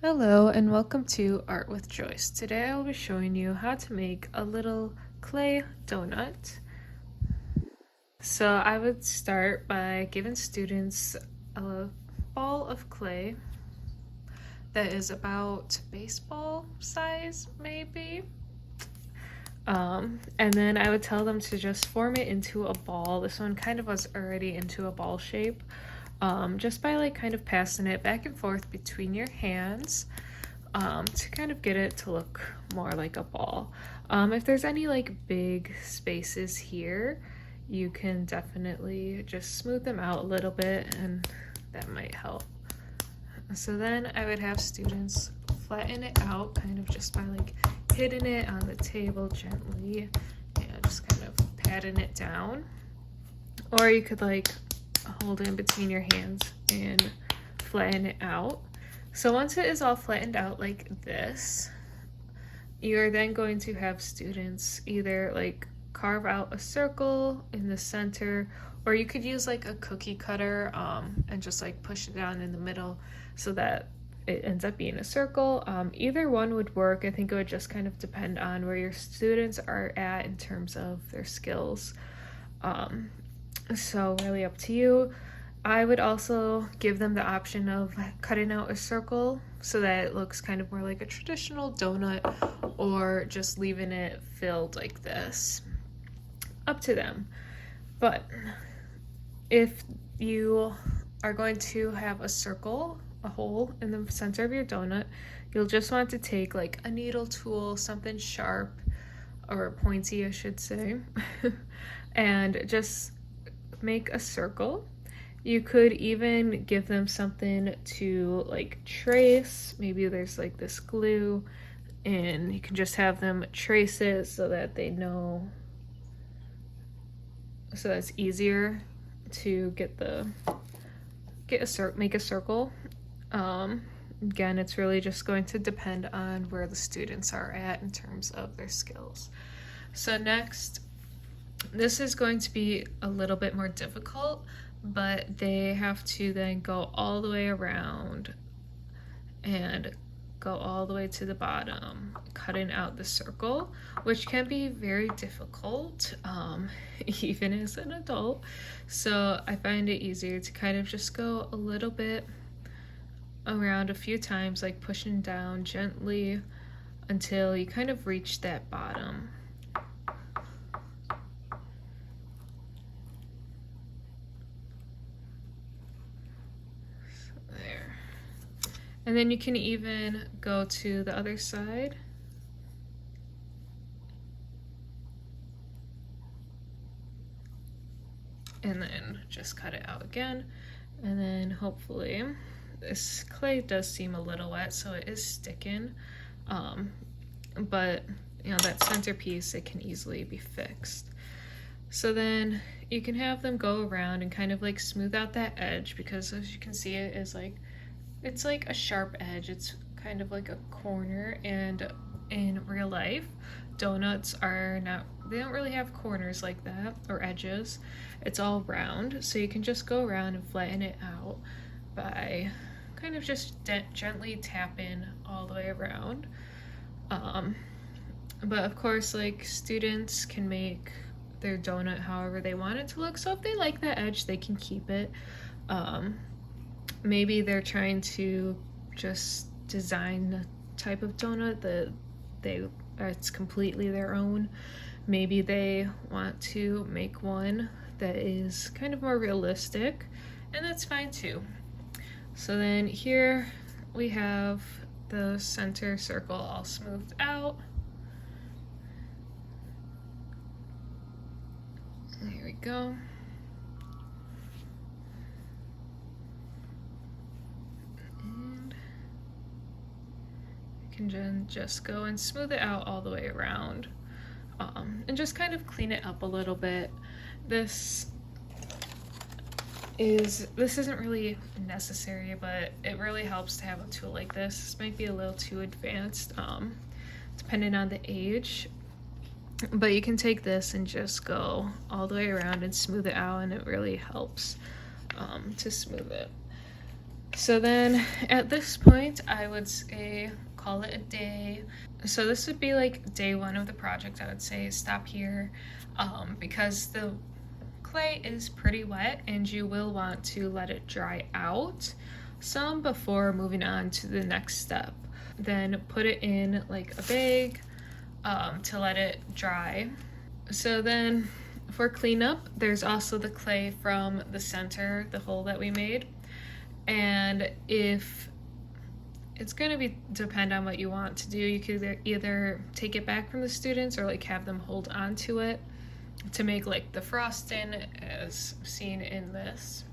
Hello and welcome to Art with Joyce. Today I will be showing you how to make a little clay donut. So I would start by giving students a ball of clay that is about baseball size maybe. And then I would tell them to just form it into a ball. This one kind of was already into a ball shape. Just by kind of passing it back and forth between your hands to kind of get it to look more like a ball. If there's any big spaces here, you can definitely just smooth them out a little bit and that might help. So then I would have students flatten it out kind of just by hitting it on the table gently and just kind of patting it down. Or you could hold it in between your hands and flatten it out. So once it is all flattened out like this, you're then going to have students either carve out a circle in the center, or you could use a cookie cutter and just push it down in the middle so that it ends up being a circle. Either one would work. I think it would just kind of depend on where your students are at in terms of their skills. So really up to you. I would also give them the option of cutting out a circle so that it looks kind of more like a traditional donut, or just leaving it filled like this. Up to them. But if you are going to have a circle, a hole in the center of your donut, you'll just want to take a needle tool, something sharp or pointy I should say, and just make a circle. You could even give them something to trace. Maybe there's this glue and you can just have them trace it so that they know, so that's easier to make a circle. Again, it's really just going to depend on where the students are at in terms of their skills. So next, this is going to be a little bit more difficult, but they have to then go all the way around and go all the way to the bottom, cutting out the circle, which can be very difficult, even as an adult. So I find it easier to kind of just go a little bit around a few times, pushing down gently until you kind of reach that bottom. And then you can even go to the other side. And then just cut it out again. And then hopefully, this clay does seem a little wet, so it is sticking. But that centerpiece, it can easily be fixed. So then you can have them go around and kind of smooth out that edge, because as you can see, it is it's a sharp edge. It's kind of like a corner, and in real life, donuts they don't really have corners like that or edges. It's all round, so you can just go around and flatten it out by kind of just gently tapping all the way around. But of course, students can make their donut however they want it to look, so if they like that edge, they can keep it. Maybe they're trying to just design a type of donut that it's completely their own. Maybe they want to make one that is kind of more realistic, and that's fine too. So then here we have the center circle all smoothed out. There we go. Can just go and smooth it out all the way around, and just kind of clean it up a little bit. This isn't really necessary, but it really helps to have a tool like this. This might be a little too advanced, depending on the age, but you can take this and just go all the way around and smooth it out, and it really helps to smooth it. So then at this point, I would say call it a day. So this would be like day 1 of the project. I would say stop here, because the clay is pretty wet and you will want to let it dry out some before moving on to the next step. Then put it in like a bag to let it dry. So then for cleanup, there's also the clay from the center, the hole that we made. And if it's going to be depend on what you want to do, you could either take it back from the students or like have them hold on to it to make like the frosting as seen in this.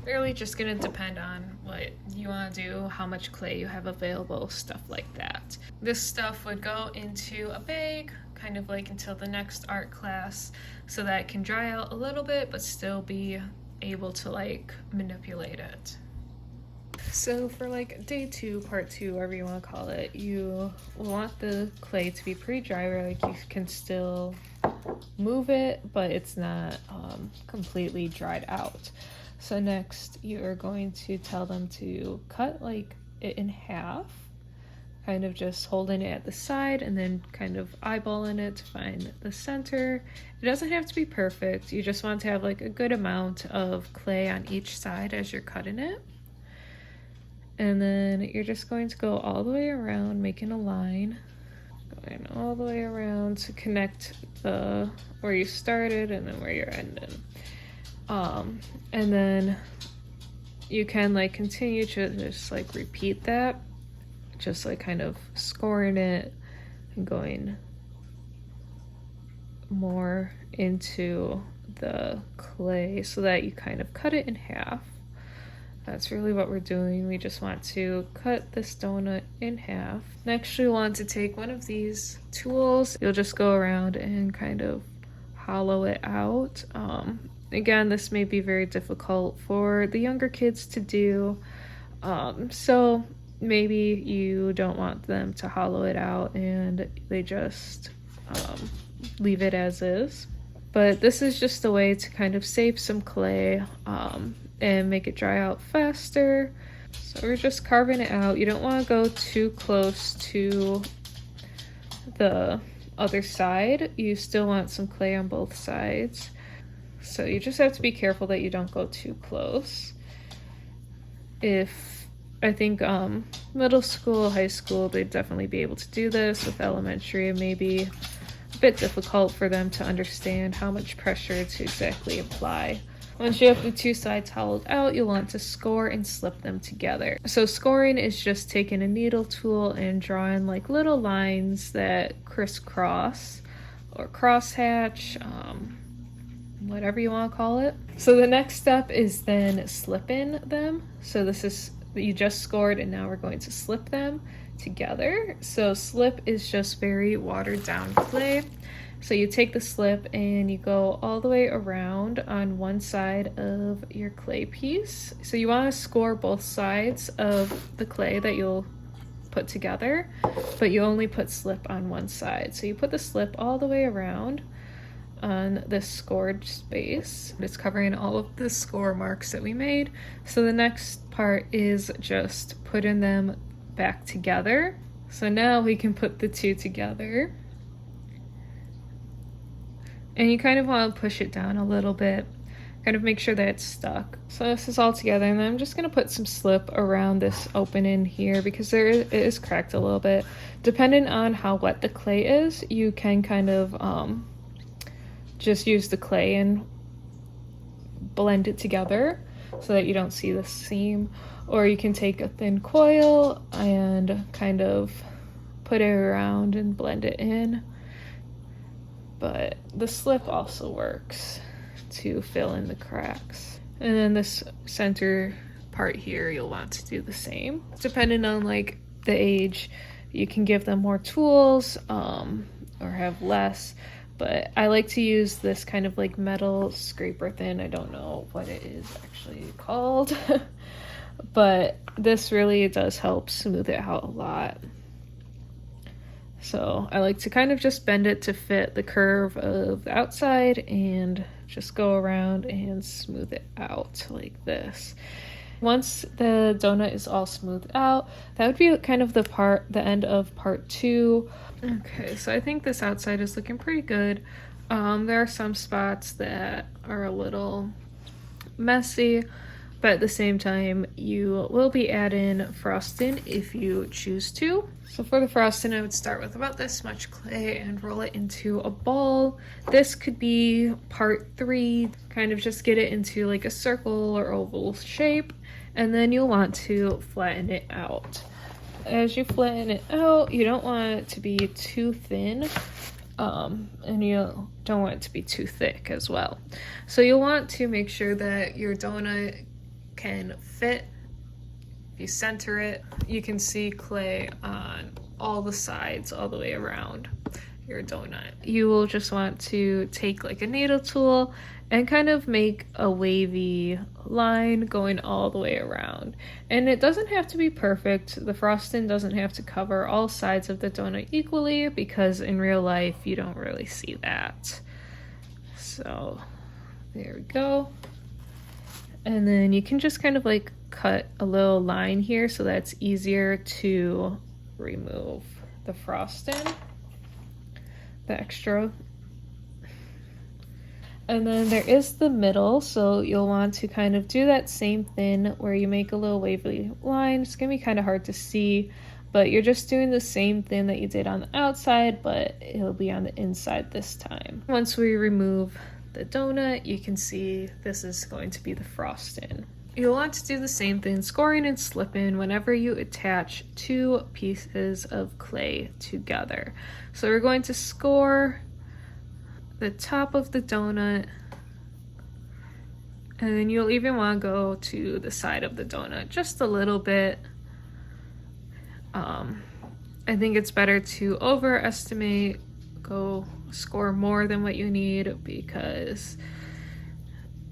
Really just going to depend on what you want to do, how much clay you have available, stuff like that. This stuff would go into a bag kind of like until the next art class so that it can dry out a little bit but still be able to like manipulate it. So for like day 2, part 2, whatever you want to call it, you want the clay to be pretty dry where like you can still move it but it's not completely dried out. So next you are going to tell them to cut like it in half, kind of just holding it at the side and then kind of eyeballing it to find the center. It doesn't have to be perfect, you just want to have like a good amount of clay on each side as you're cutting it. And then you're just going to go all the way around, making a line, going all the way around to connect the where you started and then where you're ending. And then you can like continue to just like repeat that, just like kind of scoring it and going more into the clay so that you kind of cut it in half. That's really what we're doing. We just want to cut this donut in half. Next, we want to take one of these tools. You'll just go around and kind of hollow it out. Again, this may be very difficult for the younger kids to do. So maybe you don't want them to hollow it out and they just leave it as is. But this is just a way to kind of save some clay and make it dry out faster. So we're just carving it out. You don't want to go too close to the other side. You still want some clay on both sides. So you just have to be careful that you don't go too close. I think middle school, high school, they'd definitely be able to do this. With elementary, it may be a bit difficult for them to understand how much pressure to exactly apply. Once you have the two sides hollowed out, you'll want to score and slip them together. So scoring is just taking a needle tool and drawing like little lines that crisscross or crosshatch, whatever you want to call it. So the next step is then slipping them. So this is, you just scored and now we're going to slip them together. So slip is just very watered down clay. So you take the slip and you go all the way around on one side of your clay piece. So you want to score both sides of the clay that you'll put together, but you only put slip on one side. So you put the slip all the way around on this scored space. It's covering all of the score marks that we made. So the next part is just putting them back together. So now we can put the two together. And you kind of want to push it down a little bit, kind of make sure that it's stuck. So this is all together, and then I'm just going to put some slip around this opening here because it is cracked a little bit. Depending on how wet the clay is, you can kind of just use the clay and blend it together so that you don't see the seam. Or you can take a thin coil and kind of put it around and blend it in. But the slip also works to fill in the cracks. And then this center part here, you'll want to do the same. Depending on like the age, you can give them more tools or have less. But I like to use this kind of like metal scraper thin. I don't know what it is actually called. But this really does help smooth it out a lot. So I like to kind of just bend it to fit the curve of the outside and just go around and smooth it out like this. Once the donut is all smoothed out, that would be kind of the end of part 2. Okay, so I think this outside is looking pretty good. There are some spots that are a little messy, but at the same time, you will be adding frosting if you choose to. So for the frosting, I would start with about this much clay and roll it into a ball. This could be part 3, kind of just get it into like a circle or oval shape, and then you'll want to flatten it out. As you flatten it out, you don't want it to be too thin, and you don't want it to be too thick as well. So you'll want to make sure that your donut can fit. If you center it, you can see clay on all the sides all the way around your donut. You will just want to take like a needle tool and kind of make a wavy line going all the way around. And it doesn't have to be perfect. The frosting doesn't have to cover all sides of the donut equally, because in real life you don't really see that. So there we go. And then you can just kind of like cut a little line here so that it's easier to remove the frosting, the extra. And then there is the middle, so you'll want to kind of do that same thing where you make a little wavy line. It's gonna be kind of hard to see, but you're just doing the same thing that you did on the outside, but it'll be on the inside this time. Once we remove the donut, you can see this is going to be the frosting. You'll want to do the same thing, scoring and slipping whenever you attach 2 pieces of clay together. So we're going to score the top of the donut, and then you'll even want to go to the side of the donut just a little bit. I think it's better to overestimate, go score more than what you need, because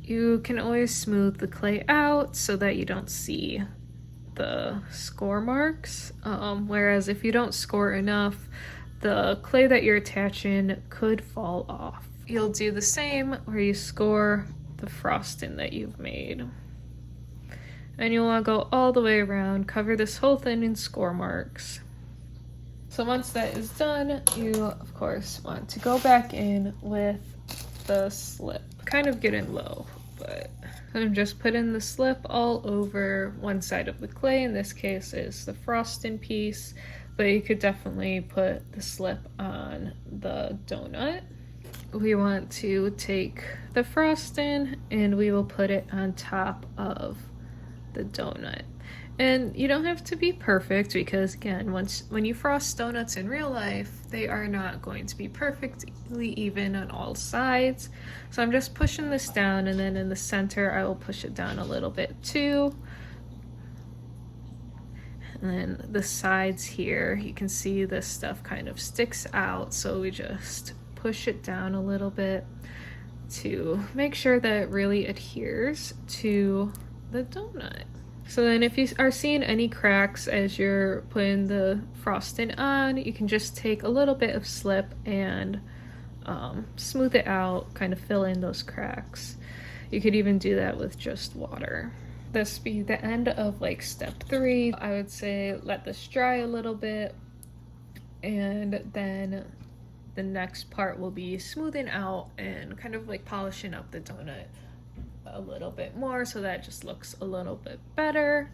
you can always smooth the clay out so that you don't see the score marks, whereas if you don't score enough, the clay that you're attaching could fall off. You'll do the same where you score the frosting that you've made. And you'll want to go all the way around, cover this whole thing in score marks. So once that is done, you of course want to go back in with the slip. Kind of getting low, but I'm just putting the slip all over one side of the clay. In this case is the frosting piece, but you could definitely put the slip on the donut. We want to take the frosting and we will put it on top of the donut. And you don't have to be perfect, because again, when you frost donuts in real life, they are not going to be perfectly even on all sides. So I'm just pushing this down, and then in the center I will push it down a little bit too. And then the sides here, you can see this stuff kind of sticks out, so we just push it down a little bit to make sure that it really adheres to the donut. So then if you are seeing any cracks as you're putting the frosting on, you can just take a little bit of slip and smooth it out, kind of fill in those cracks. You could even do that with just water. This be the end of like step 3. I would say let this dry a little bit, and then the next part will be smoothing out and kind of like polishing up the donut a little bit more so that it just looks a little bit better.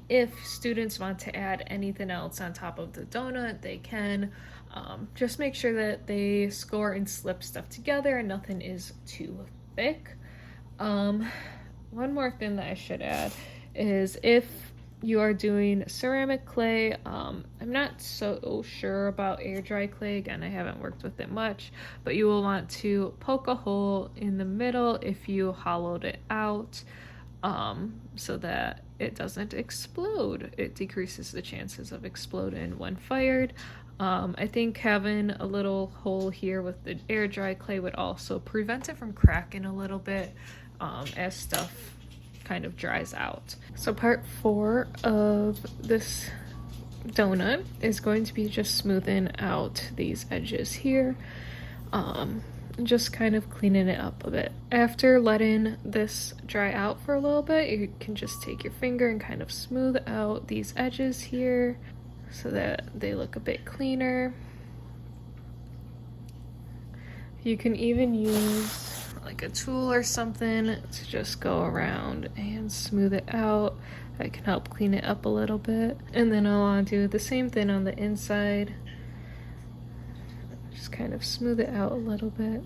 If students want to add anything else on top of the donut, they can. Just make sure that they score and slip stuff together and nothing is too thick. One more thing that I should add is if you are doing ceramic clay, I'm not so sure about air dry clay. Again, I haven't worked with it much, but you will want to poke a hole in the middle if you hollowed it out, so that it doesn't explode. It decreases the chances of exploding when fired. I think having a little hole here with the air dry clay would also prevent it from cracking a little bit as stuff kind of dries out. So part 4 of this donut is going to be just smoothing out these edges here. just kind of cleaning it up a bit. After letting this dry out for a little bit, you can just take your finger and kind of smooth out these edges here so that they look a bit cleaner. You can even use like a tool or something to just go around and smooth it out. That can help clean it up a little bit. And then I'll do the same thing on the inside. Just kind of smooth it out a little bit.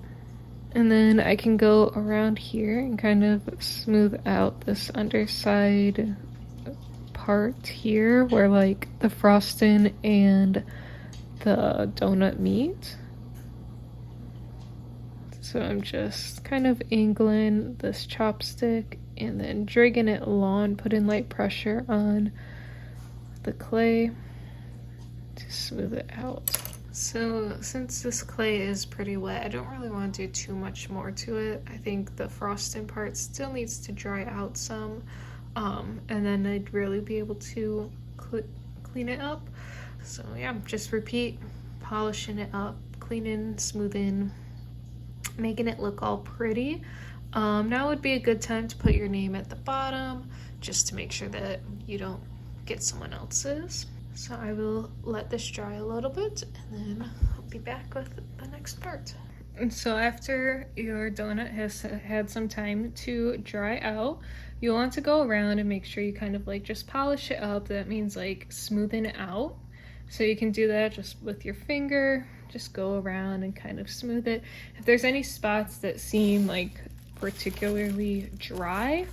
And then I can go around here and kind of smooth out this underside part here where like the frosting and the donut meet. So I'm just kind of angling this chopstick and then dragging it along, putting light pressure on the clay to smooth it out. So since this clay is pretty wet, I don't really want to do too much more to it. I think the frosting part still needs to dry out some, and then I'd really be able to clean it up. So yeah, just repeat, polishing it up, cleaning, smoothing, making it look all pretty. Now would be a good time to put your name at the bottom, just to make sure that you don't get someone else's. So I will let this dry a little bit and then I'll be back with the next part. And so after your donut has had some time to dry out, you'll want to go around and make sure you kind of like just polish it up. That means like smoothing it out. So you can do that just with your finger, just go around and kind of smooth it. If there's any spots that seem like particularly dry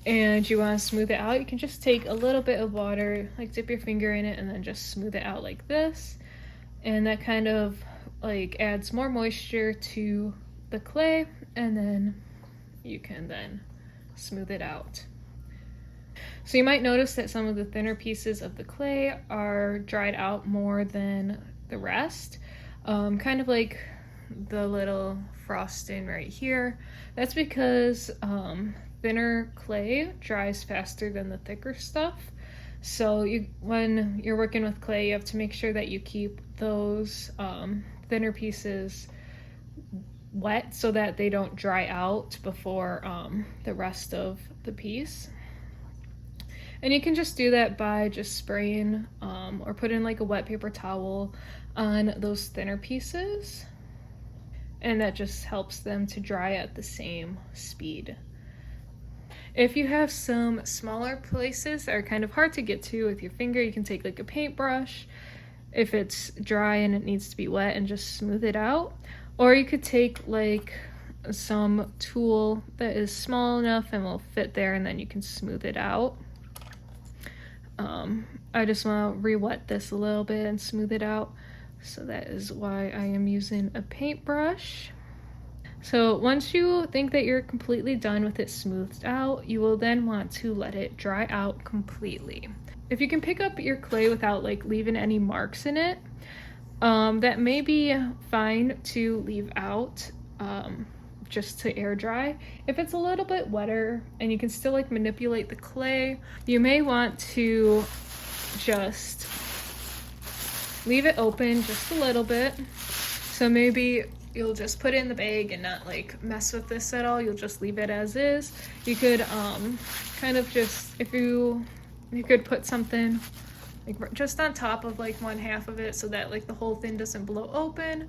and you want to smooth it out, you can just take a little bit of water, like dip your finger in it and then just smooth it out like this. And that kind of like adds more moisture to the clay, and then you can then smooth it out. So you might notice that some of the thinner pieces of the clay are dried out more than the rest. Kind of like the little frosting right here. That's because thinner clay dries faster than the thicker stuff. So when you're working with clay, you have to make sure that you keep those thinner pieces wet so that they don't dry out before the rest of the piece. And you can just do that by just spraying or putting like a wet paper towel on those thinner pieces, and that just helps them to dry at the same speed. If you have some smaller places that are kind of hard to get to with your finger, you can take like a paintbrush if it's dry and it needs to be wet and just smooth it out. Or you could take like some tool that is small enough and will fit there, and then you can smooth it out. I just want to re-wet this a little bit and smooth it out. So that is why I am using a paintbrush. So once you think that you're completely done with it smoothed out, you will then want to let it dry out completely. If you can pick up your clay without like leaving any marks in it, that may be fine to leave out just to air dry. If it's a little bit wetter and you can still like manipulate the clay, you may want to just leave it open just a little bit. So maybe you'll just put it in the bag and not like mess with this at all. You'll just leave it as is. You could kind of just, if you could put something like just on top of like one half of it so that like the whole thing doesn't blow open,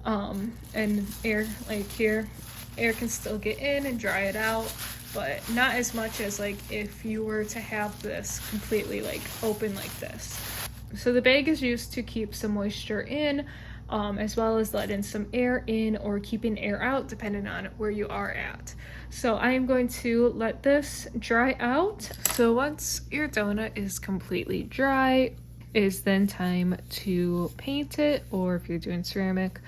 and air like here, air can still get in and dry it out, but not as much as like if you were to have this completely like open like this. So the bag is used to keep some moisture in, as well as letting some air in or keeping air out depending on where you are at. So I am going to let this dry out. So once your donut is completely dry, it is then time to paint it, or if you're doing ceramic,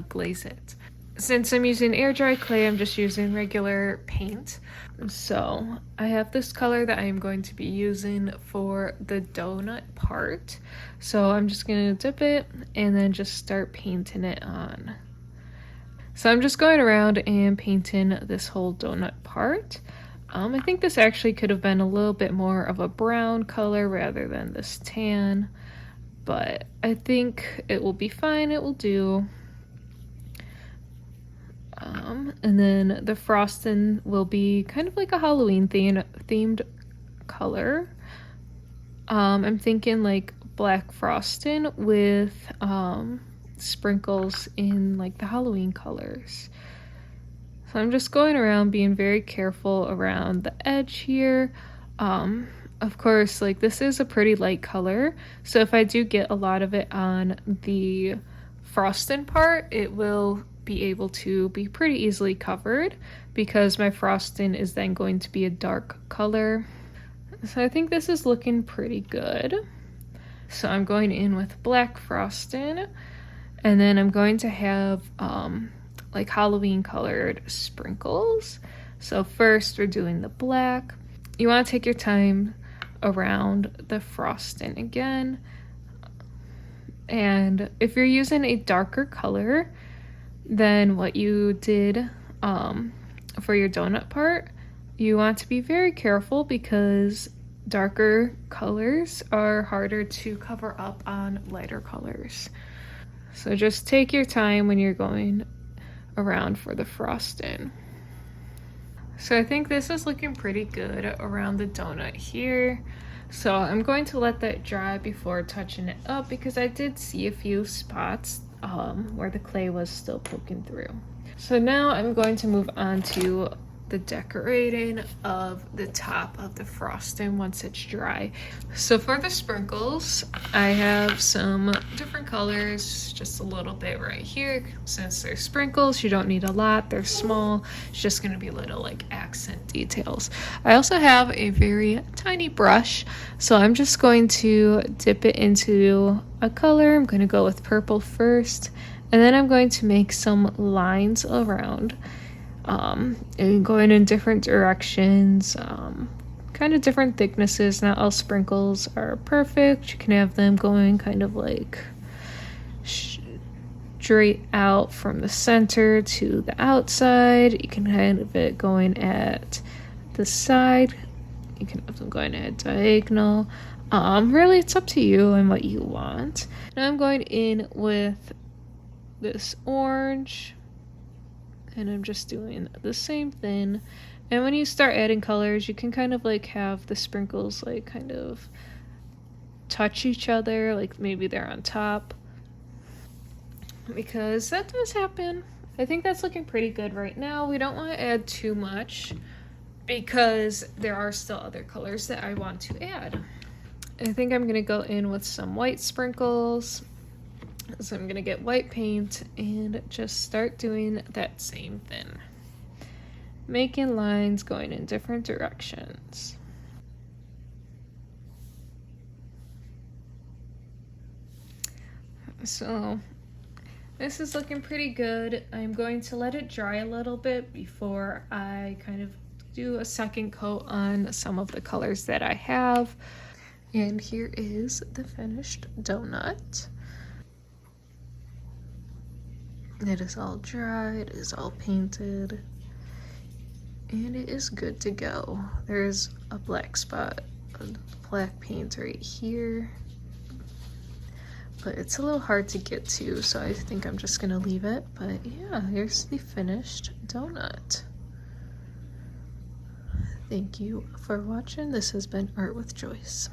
glaze it. Since I'm using air dry clay, I'm just using regular paint. So I have this color that I'm going to be using for the donut part. So I'm just gonna dip it and then just start painting it on. So I'm just going around and painting this whole donut part. I think this actually could have been a little bit more of a brown color rather than this tan, but I think it will be fine, it will do. And then the frosting will be kind of like a Halloween themed color. I'm thinking like black frosting with sprinkles in like the Halloween colors. So I'm just going around being very careful around the edge here. Of course, like this is a pretty light color, so if I do get a lot of it on the frosting part, it will be able to be pretty easily covered because my frosting is then going to be a dark color. So I think this is looking pretty good. So I'm going in with black frosting, and then I'm going to have like Halloween colored sprinkles. So first we're doing the black. You want to take your time around the frosting again. And if you're using a darker color than what you did for your donut part, you want to be very careful because darker colors are harder to cover up on lighter colors. So just take your time when you're going around for the frosting. So I think this is looking pretty good around the donut here. So I'm going to let that dry before touching it up because I did see a few spots where the clay was still poking through. So now I'm going to move on to the decorating of the top of the frosting once it's dry. So for the sprinkles, I have some different colors, just a little bit right here. Since they're sprinkles, you don't need a lot, they're small. It's just gonna be little like accent details. I also have a very tiny brush, so I'm just going to dip it into a color. I'm gonna go with purple first, and then I'm going to make some lines around and going in different directions, kind of different thicknesses. Not all sprinkles are perfect. You can have them going kind of like straight out from the center to the outside. You can have it going at the side. You can have them going at diagonal. Really, it's up to you and what you want. Now I'm going in with this orange, and I'm just doing the same thing. And when you start adding colors, you can kind of like have the sprinkles like kind of touch each other, like maybe they're on top, because that does happen. I think that's looking pretty good right now. We don't want to add too much because there are still other colors that I want to add. I think I'm gonna go in with some white sprinkles. So I'm gonna get white paint and just start doing that same thing. Making lines going in different directions. So this is looking pretty good. I'm going to let it dry a little bit before I kind of do a second coat on some of the colors that I have. And here is the finished donut. It is all dry, it is all painted, and it is good to go. There's a black spot of black paint right here, but it's a little hard to get to, so I think I'm just gonna leave it. But yeah, here's the finished donut. Thank you for watching. This has been Art with Joyce.